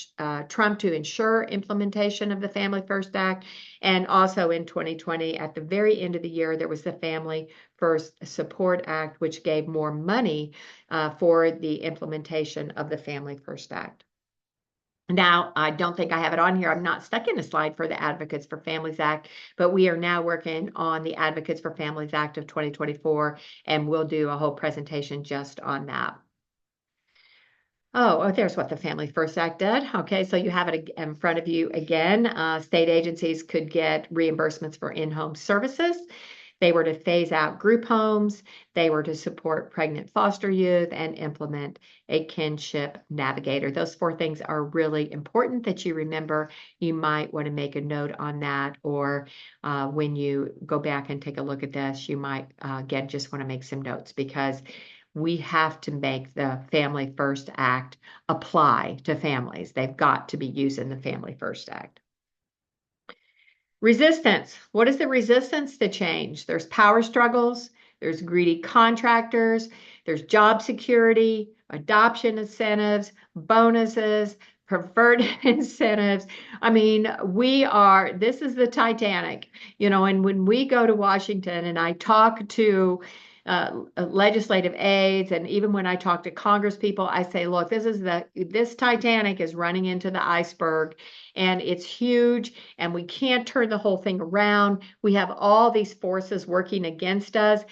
Trump to ensure implementation of the Family First Act. And also in 2020, at the very end of the year, there was the Family First Support Act, which gave more money for the implementation of the Family First Act. Now, I don't think I have it on here. I'm not stuck in a slide for the Advocates for Families Act, but we are now working on the Advocates for Families Act of 2024, and we'll do a whole presentation just on that. Oh, there's what the Family First Act did. Okay, so you have it in front of you again. State agencies could get reimbursements for in-home services. They were to phase out group homes. They were to support pregnant foster youth and implement a kinship navigator. Those four things are really important that you remember. You might want to make a note on that, or when you go back and take a look at this, you might, again, just want to make some notes, because we have to make the Family First Act apply to families. They've got to be using the Family First Act. Resistance. What is the resistance to change? There's power struggles, there's greedy contractors, there's job security, adoption incentives, bonuses, preferred incentives. I mean, this is the Titanic, and when we go to Washington and I talk to legislative aides, and even when I talk to Congress people, I say, look, this Titanic is running into the iceberg, and it's huge, and we can't turn the whole thing around. We have all these forces working against us.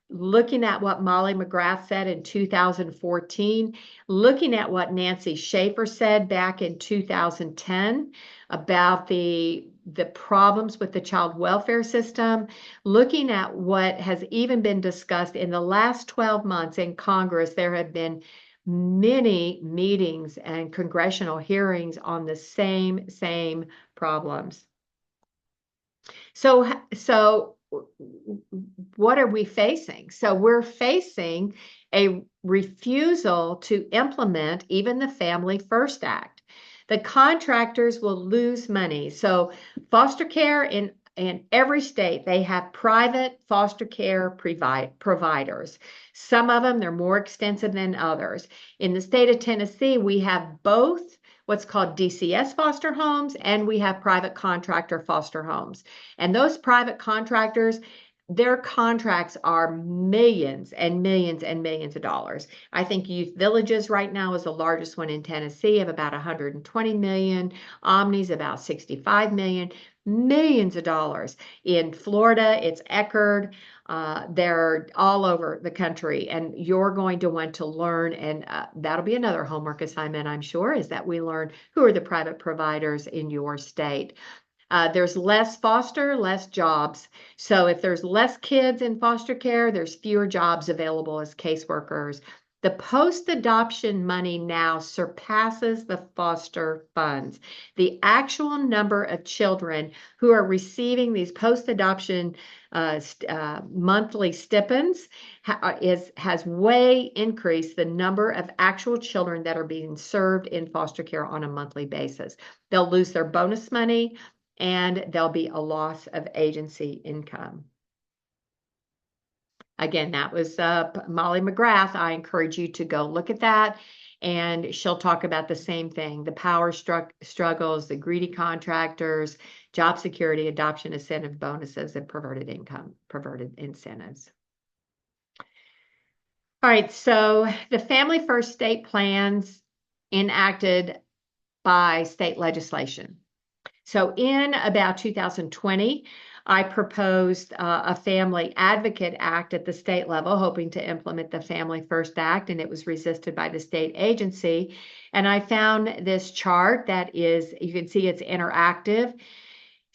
Looking at what Molly McGrath said in 2014, looking at what Nancy Schaefer said back in 2010 about the problems with the child welfare system, looking at what has even been discussed in the last 12 months in Congress. There have been many meetings and congressional hearings on the same problems. So what are we facing? So we're facing a refusal to implement even the Family First Act. The contractors will lose money. So foster care in every state, they have private foster care providers. Some of them, they're more extensive than others. In the state of Tennessee, we have both what's called DCS foster homes, and we have private contractor foster homes. And those private contractors, their contracts are millions and millions and millions of dollars. I think Youth Villages right now is the largest one in Tennessee of about 120 million. Omni's about 65 million, millions of dollars. In Florida, it's Eckerd. They're all over the country, and you're going to want to learn, and that'll be another homework assignment, I'm sure, is that we learn who are the private providers in your state. There's less foster, less jobs. So if there's less kids in foster care, there's fewer jobs available as caseworkers. The post-adoption money now surpasses the foster funds. The actual number of children who are receiving these post-adoption monthly stipends has way increased the number of actual children that are being served in foster care on a monthly basis. They'll lose their bonus money, and there'll be a loss of agency income. Again, that was Molly McGrath. I encourage you to go look at that, and she'll talk about the same thing: the power struggles, the greedy contractors, job security, adoption incentive bonuses, and perverted income, perverted incentives. All right, so the Family First state plans enacted by state legislation. So in about 2020, I proposed a Family Advocate Act at the state level, hoping to implement the Family First Act, and it was resisted by the state agency. And I found this chart that is, you can see it's interactive.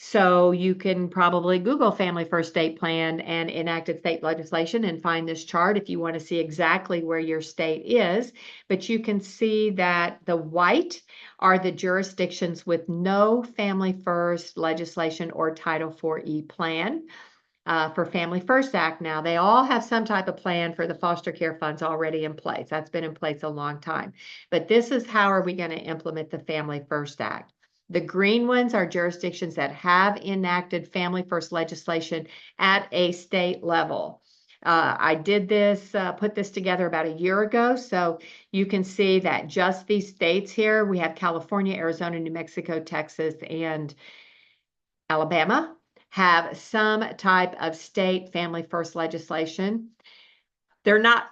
So you can probably Google Family First State Plan and enacted state legislation and find this chart if you want to see exactly where your state is. But you can see that the white are the jurisdictions with no Family First legislation or Title IV-E plan. For Family First Act now, they all have some type of plan for the foster care funds already in place. That's been in place a long time. But this is how are we going to implement the Family First Act. The green ones are jurisdictions that have enacted Family First legislation at a state level. I did this, put this together about a year ago. So you can see that just these states here, we have California, Arizona, New Mexico, Texas, and Alabama have some type of state Family First legislation. They're not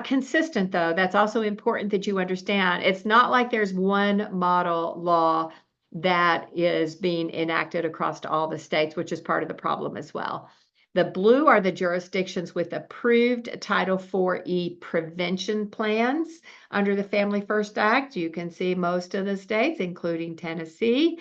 consistent, though. That's also important that you understand. It's not like there's one model law that is being enacted across all the states, which is part of the problem as well. The blue are the jurisdictions with approved Title IV-E prevention plans under the Family First Act. You can see most of the states, including Tennessee,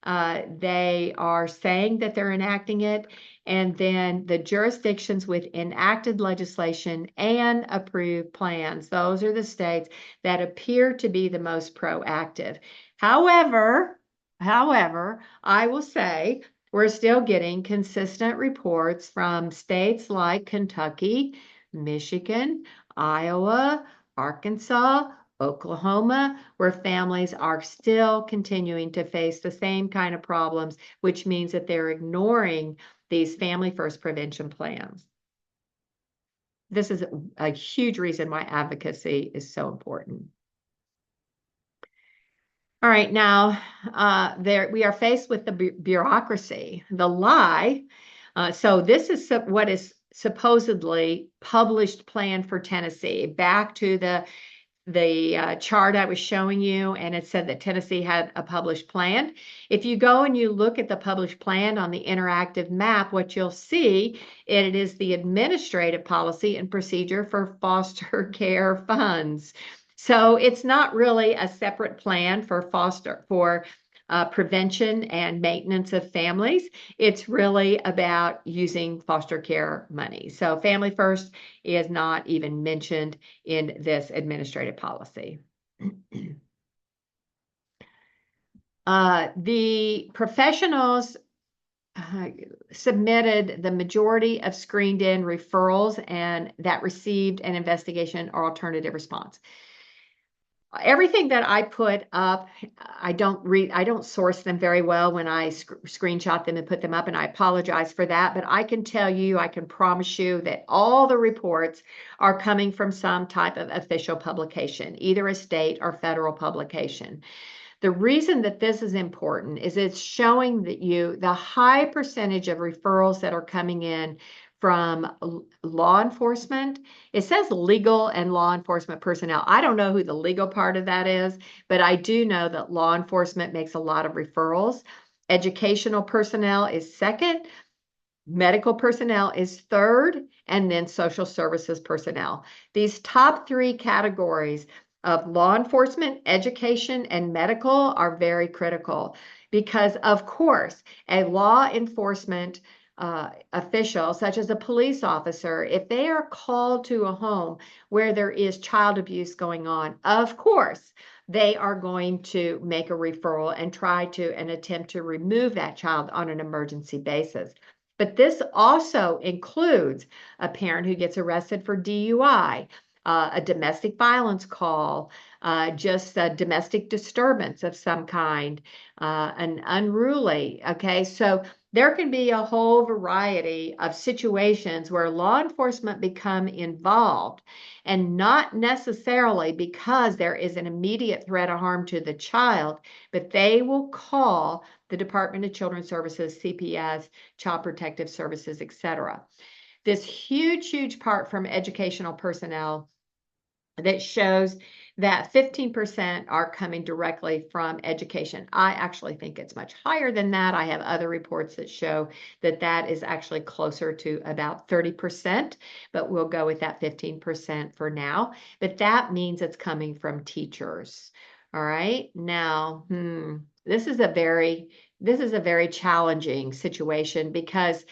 they are saying that they're enacting it. And then the jurisdictions with enacted legislation and approved plans, those are the states that appear to be the most proactive. However, I will say we're still getting consistent reports from states like Kentucky, Michigan, Iowa, Arkansas, Oklahoma, where families are still continuing to face the same kind of problems, which means that they're ignoring these Family First prevention plans. This is a huge reason why advocacy is so important. All right, now we are faced with the bureaucracy, the lie. So this is what is supposedly published plan for Tennessee. Back to the chart I was showing you, and it said that Tennessee had a published plan. If you go and you look at the published plan on the interactive map, what you'll see, it is the administrative policy and procedure for foster care funds. So it's not really a separate plan for prevention and maintenance of families. It's really about using foster care money. So Family First is not even mentioned in this administrative policy. The professionals submitted the majority of screened-in referrals and that received an investigation or alternative response. Everything that I put up, I don't source them very well when I screenshot them and put them up, and I apologize for that. But I can tell you, I can promise you that all the reports are coming from some type of official publication, either a state or federal publication. The reason that this is important is it's showing that the high percentage of referrals that are coming in from law enforcement. It says legal and law enforcement personnel. I don't know who the legal part of that is, but I do know that law enforcement makes a lot of referrals. Educational personnel is second. Medical personnel is third, and then social services personnel. These top three categories of law enforcement, education, and medical are very critical because, of course, a law enforcement official, such as a police officer, if they are called to a home where there is child abuse going on, of course, they are going to make a referral and try to and attempt to remove that child on an emergency basis. But this also includes a parent who gets arrested for DUI, a domestic violence call, just a domestic disturbance of some kind, an unruly. Okay, so there can be a whole variety of situations where law enforcement become involved, and not necessarily because there is an immediate threat of harm to the child, but they will call the Department of Children's Services, CPS, Child Protective Services, etc. This huge, huge part from educational personnel that shows that 15% are coming directly from education. I actually think it's much higher than that. I have other reports that show that that is actually closer to about 30%, but we'll go with that 15% for now. But that means it's coming from teachers. All right. Now, this is a very challenging situation because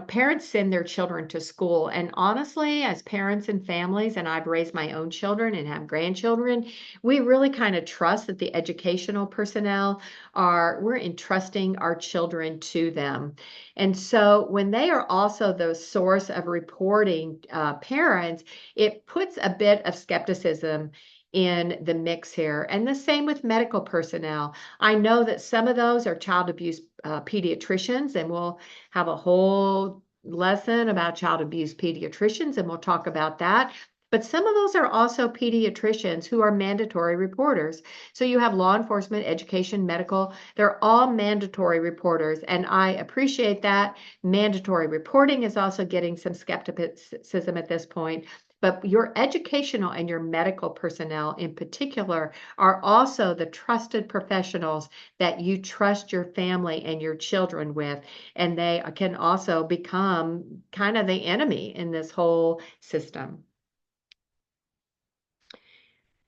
parents send their children to school. And honestly, as parents and families, and I've raised my own children and have grandchildren, we really kind of trust that the educational personnel we're entrusting our children to them. And so when they are also the source of reporting parents, it puts a bit of skepticism in the mix here. And the same with medical personnel. I know that some of those are child abuse pediatricians, and we'll have a whole lesson about child abuse pediatricians, and we'll talk about that. But some of those are also pediatricians who are mandatory reporters. So you have law enforcement, education, medical, they're all mandatory reporters. And I appreciate that. Mandatory reporting is also getting some skepticism at this point. But your educational and your medical personnel in particular are also the trusted professionals that you trust your family and your children with. And they can also become kind of the enemy in this whole system.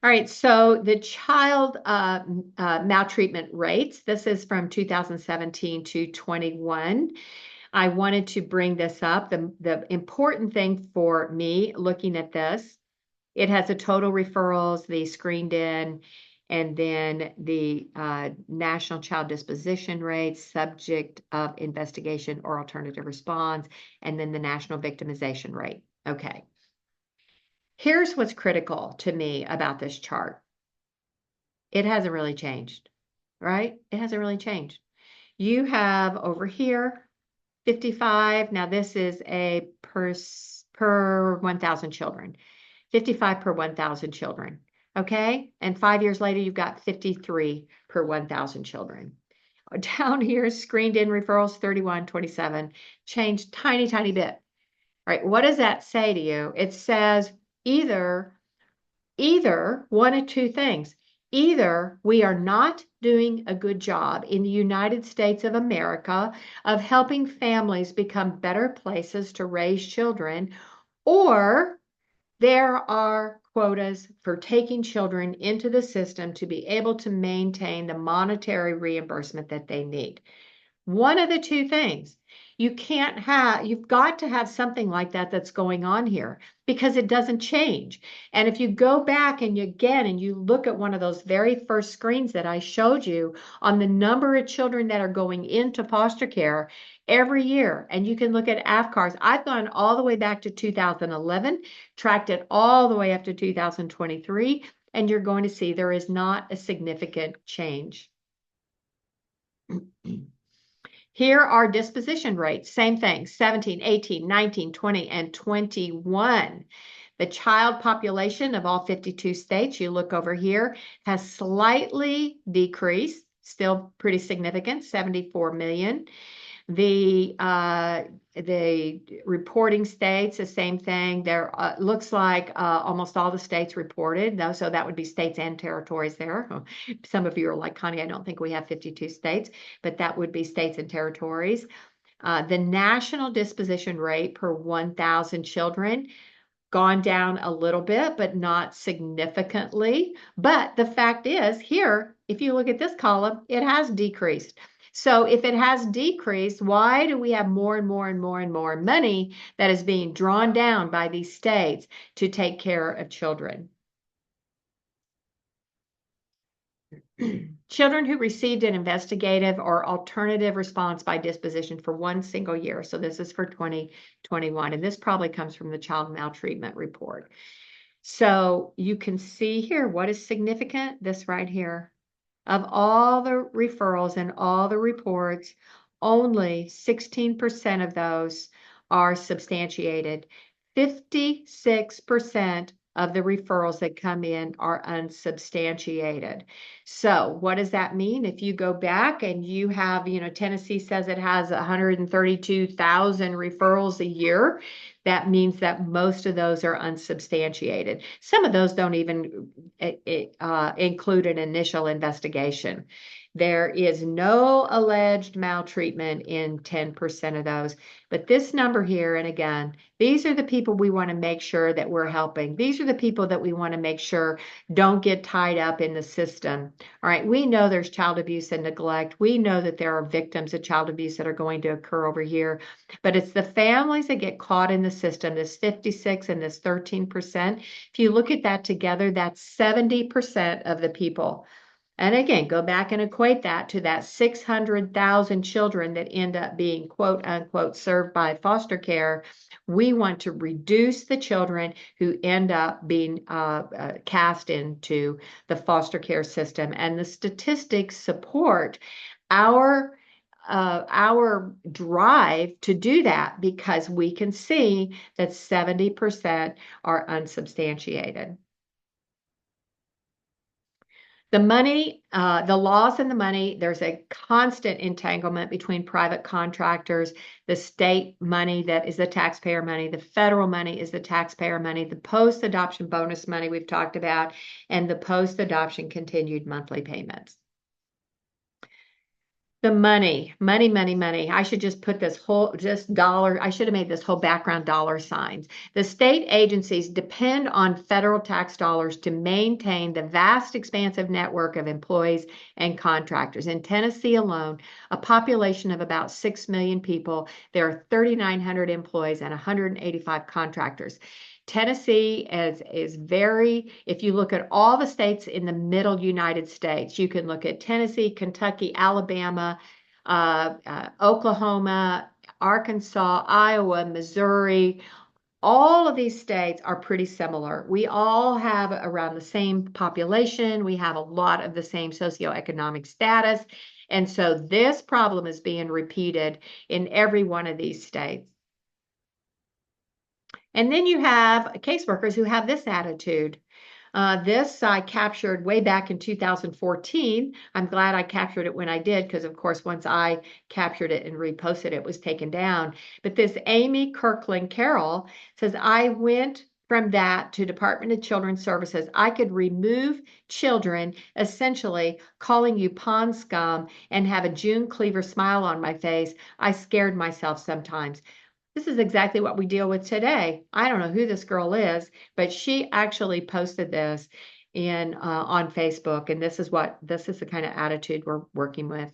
All right, so the child maltreatment rates, this is from 2017 to 21. I wanted to bring this up. The important thing for me looking at this, it has a total referrals, the screened in, and then the national child disposition rates, subject of investigation or alternative response, and then the national victimization rate. Okay. Here's what's critical to me about this chart. It hasn't really changed, right? It hasn't really changed. You have over here 55. Now this is a per 1,000 children. 55 per 1,000 children. Okay. And 5 years later, you've got 53 per 1,000 children. Down here, screened in referrals, 31, 27, changed tiny, tiny bit. All right. What does that say to you? It says either one of two things. Either we are not doing a good job in the United States of America of helping families become better places to raise children, or there are quotas for taking children into the system to be able to maintain the monetary reimbursement that they need. One of the two things. You've got to have something like that that's going on here because it doesn't change. And if you go back and you look at one of those very first screens that I showed you on the number of children that are going into foster care every year, and you can look at AFCARs. I've gone all the way back to 2011, tracked it all the way up to 2023. and you're going to see there is not a significant change. Here are disposition rates, same thing, 17, 18, 19, 20, and 21. The child population of all 52 states, you look over here, has slightly decreased, still pretty significant, 74 million. The reporting states, the same thing. There looks like almost all the states reported, though, so that would be states and territories there. Some of you are like, Connie, I don't think we have 52 states, but that would be states and territories. The national disposition rate per 1,000 children gone down a little bit, but not significantly. But the fact is, here, if you look at this column, it has decreased. So if it has decreased, why do we have more and more and more and more money that is being drawn down by these states to take care of children? Children who received an investigative or alternative response by disposition for one single year. So this is for 2021, and this probably comes from the child maltreatment report. So you can see here what is significant, this right here. Of all the referrals and all the reports, only 16% of those are substantiated. 56% of the referrals that come in are unsubstantiated. So what does that mean? If you go back and you have, Tennessee says it has 132,000 referrals a year, that means that most of those are unsubstantiated. Some of those don't even include an initial investigation. There is no alleged maltreatment in 10% of those. But this number here, and again, these are the people we want to make sure that we're helping. These are the people that we want to make sure don't get tied up in the system. All right, we know there's child abuse and neglect. We know that there are victims of child abuse that are going to occur over here. But it's the families that get caught in the system, this 56 and this 13%. If you look at that together, that's 70% of the people. And again, go back and equate that to that 600,000 children that end up being quote unquote served by foster care. We want to reduce the children who end up being cast into the foster care system. And the statistics support our drive to do that because we can see that 70% are unsubstantiated. The money, the laws and the money, there's a constant entanglement between private contractors, the state money that is the taxpayer money, the federal money is the taxpayer money, the post-adoption bonus money we've talked about, and the post-adoption continued monthly payments. The money. I should just put this whole, just dollar, I should have made this whole background dollar signs. The state agencies depend on federal tax dollars to maintain the vast expansive network of employees and contractors. In Tennessee alone, a population of about 6 million people, there are 3,900 employees and 185 contractors. Tennessee is very, if you look at all the states in the middle United States, you can look at Tennessee, Kentucky, Alabama, Oklahoma, Arkansas, Iowa, Missouri. All of these states are pretty similar. We all have around the same population. We have a lot of the same socioeconomic status. And so this problem is being repeated in every one of these states. And then you have caseworkers who have this attitude. This I captured way back in 2014. I'm glad I captured it when I did because, of course, once I captured it and reposted it, it was taken down. But this Amy Kirkland Carroll says, I went from that to Department of Children's Services. I could remove children, essentially calling you pond scum and have a June Cleaver smile on my face. I scared myself sometimes. This is exactly what we deal with today. I don't know who this girl is, but she actually posted this in on Facebook, and this is the kind of attitude we're working with.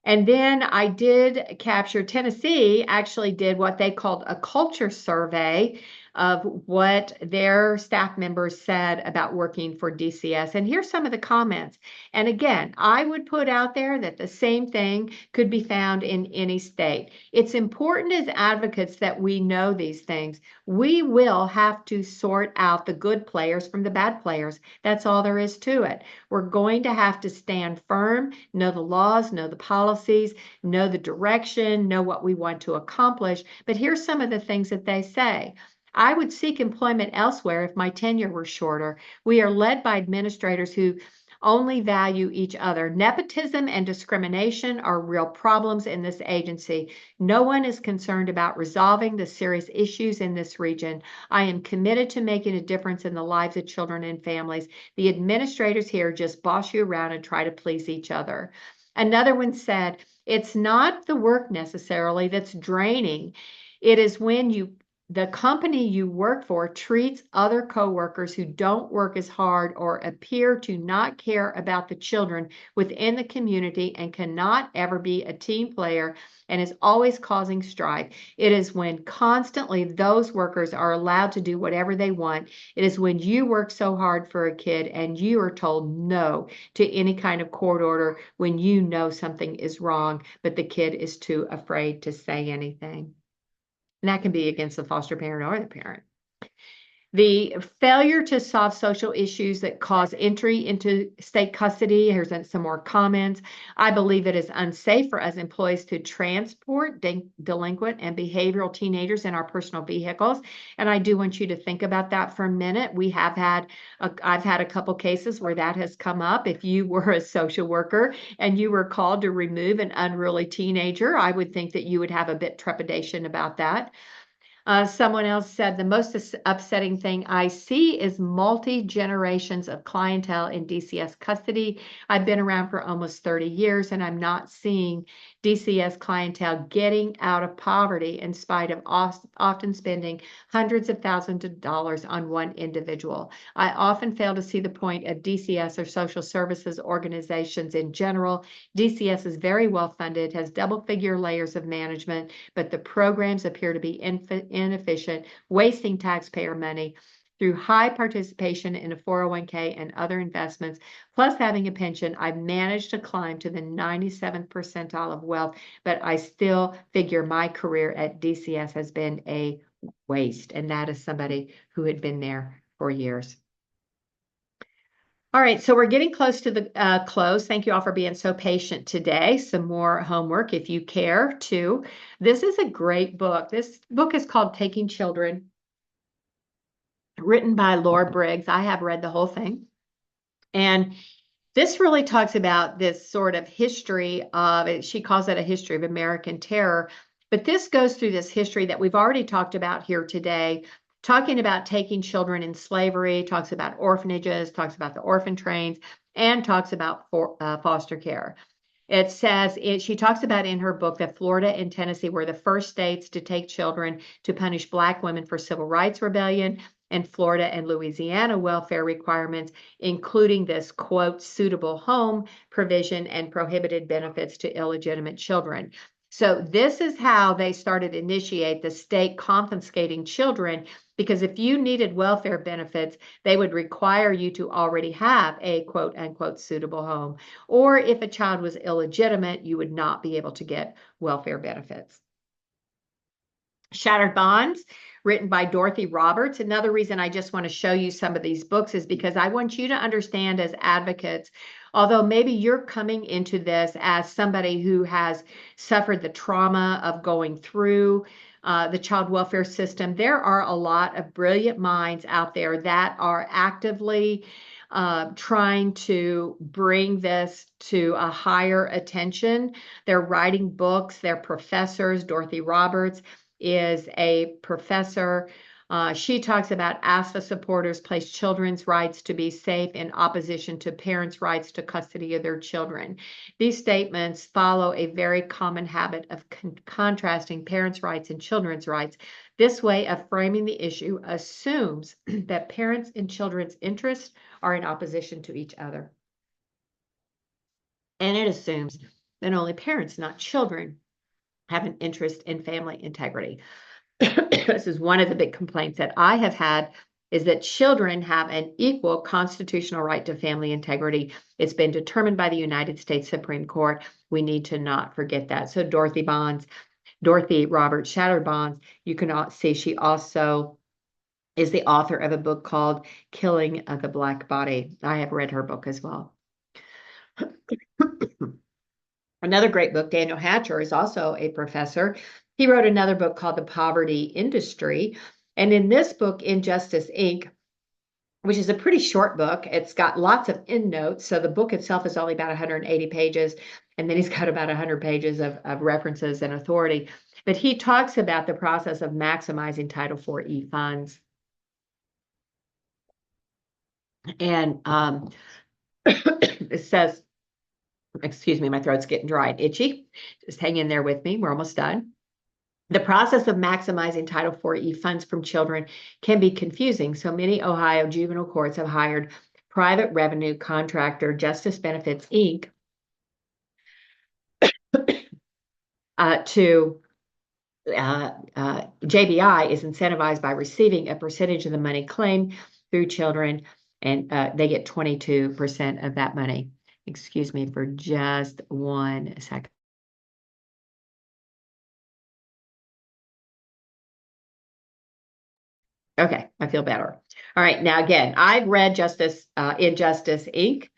And then I did capture Tennessee actually did what they called a culture survey of what their staff members said about working for DCS. And here's some of the comments. And again, I would put out there that the same thing could be found in any state. It's important as advocates that we know these things. We will have to sort out the good players from the bad players. That's all there is to it. We're going to have to stand firm, know the laws, know the policies, know the direction, know what we want to accomplish. But here's some of the things that they say. I would seek employment elsewhere if my tenure were shorter. We are led by administrators who only value each other. Nepotism and discrimination are real problems in this agency. No one is concerned about resolving the serious issues in this region. I am committed to making a difference in the lives of children and families. The administrators here just boss you around and try to please each other. Another one said, it's not the work necessarily that's draining. It is when the company you work for treats other coworkers who don't work as hard or appear to not care about the children within the community and cannot ever be a team player and is always causing strife. It is when constantly those workers are allowed to do whatever they want. It is when you work so hard for a kid and you are told no to any kind of court order when you know something is wrong, but the kid is too afraid to say anything. And that can be against the foster parent or the parent. The failure to solve social issues that cause entry into state custody. Here's some more comments. I believe it is unsafe for us employees to transport delinquent and behavioral teenagers in our personal vehicles. And I do want you to think about that for a minute. I've had a couple cases where that has come up. If you were a social worker and you were called to remove an unruly teenager, I would think that you would have a bit trepidation about that. Someone else said the most upsetting thing I see is multi-generations of clientele in DCS custody. I've been around for almost 30 years and I'm not seeing DCS clientele getting out of poverty in spite of often spending hundreds of thousands of dollars on one individual. I often fail to see the point of DCS or social services organizations in general. DCS is very well funded, has double-figure layers of management, but the programs appear to be inefficient, wasting taxpayer money. Through high participation in a 401k and other investments, plus having a pension, I've managed to climb to the 97th percentile of wealth, but I still figure my career at DCS has been a waste. And that is somebody who had been there for years. All right, so we're getting close to the close. Thank you all for being so patient today. Some more homework if you care to. This is a great book. This book is called Taking Children, written by Laura Briggs. I have read the whole thing. And this really talks about this sort of history of, she calls it a history of American terror. But this goes through this history that we've already talked about here today, talking about taking children in slavery, talks about orphanages, talks about the orphan trains, and talks about foster care. It says, she talks about in her book that Florida and Tennessee were the first states to take children to punish Black women for civil rights rebellion, and Florida and Louisiana welfare requirements, including this, quote, suitable home provision and prohibited benefits to illegitimate children. So this is how they started to initiate the state confiscating children, because if you needed welfare benefits, they would require you to already have a quote unquote suitable home. Or if a child was illegitimate, you would not be able to get welfare benefits. Shattered Bonds, written by Dorothy Roberts. Another reason I just want to show you some of these books is because I want you to understand as advocates, although maybe you're coming into this as somebody who has suffered the trauma of going through the child welfare system, there are a lot of brilliant minds out there that are actively trying to bring this to a higher attention. They're writing books, they're professors. Dorothy Roberts is a professor. She talks about ASFA supporters place children's rights to be safe in opposition to parents' rights to custody of their children. These statements follow a very common habit of contrasting parents' rights and children's rights. This way of framing the issue assumes that parents' and children's interests are in opposition to each other. And it assumes that only parents, not children, have an interest in family integrity. this is one of the big complaints that I have had, is that children have an equal constitutional right to family integrity. It's been determined by the United States Supreme Court. We need to not forget that. So Dorothy Roberts Shattered Bonds, you can see she also is the author of a book called Killing the Black Body. I have read her book as well. Another great book, Daniel Hatcher is also a professor. He wrote another book called The Poverty Industry. And in this book, Injustice, Inc., which is a pretty short book, it's got lots of endnotes. So the book itself is only about 180 pages. And then he's got about 100 pages of references and authority. But he talks about the process of maximizing Title IV funds. And it says, excuse me, my throat's getting dry and itchy. Just hang in there with me. We're almost done. The process of maximizing Title IV funds from children can be confusing, so many Ohio juvenile courts have hired private revenue contractor Justice Benefits, Inc. JBI is incentivized by receiving a percentage of the money claimed through children, and they get 22% of that money. Excuse me for just 1 second. Okay, I feel better. All right, now again, I've read Injustice, Inc.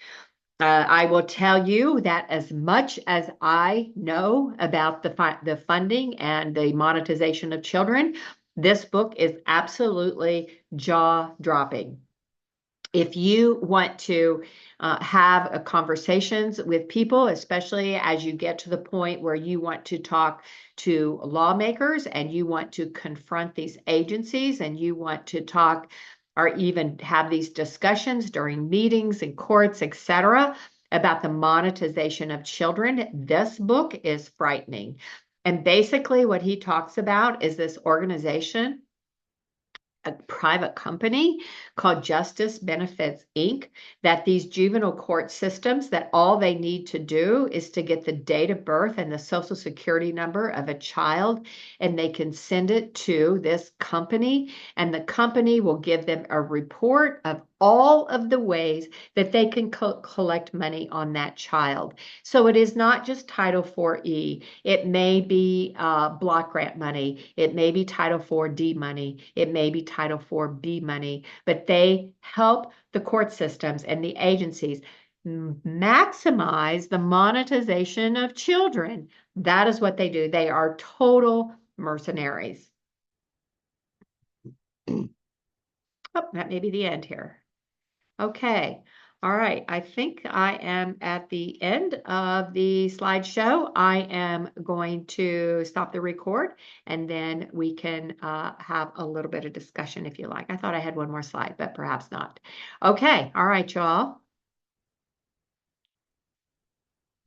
I will tell you that as much as I know about the funding and the monetization of children, this book is absolutely jaw-dropping. If you want to have conversations with people, especially as you get to the point where you want to talk to lawmakers and you want to confront these agencies and you want to talk or even have these discussions during meetings in courts, etc., about the monetization of children, this book is frightening. And basically what he talks about is this organization, a private company called Justice Benefits, Inc., that these juvenile court systems, that all they need to do is to get the date of birth and the social security number of a child, and they can send it to this company, and the company will give them a report of all of the ways that they can collect money on that child. So it is not just Title IV-E. It may be block grant money. It may be Title IV-D money. It may be Title IV-B money. But they help the court systems and the agencies maximize the monetization of children. That is what they do. They are total mercenaries. Oh, that may be the end here. Okay. All right. I think I am at the end of the slideshow. I am going to stop the record and then we can have a little bit of discussion if you like. I thought I had one more slide, but perhaps not. Okay. All right, y'all.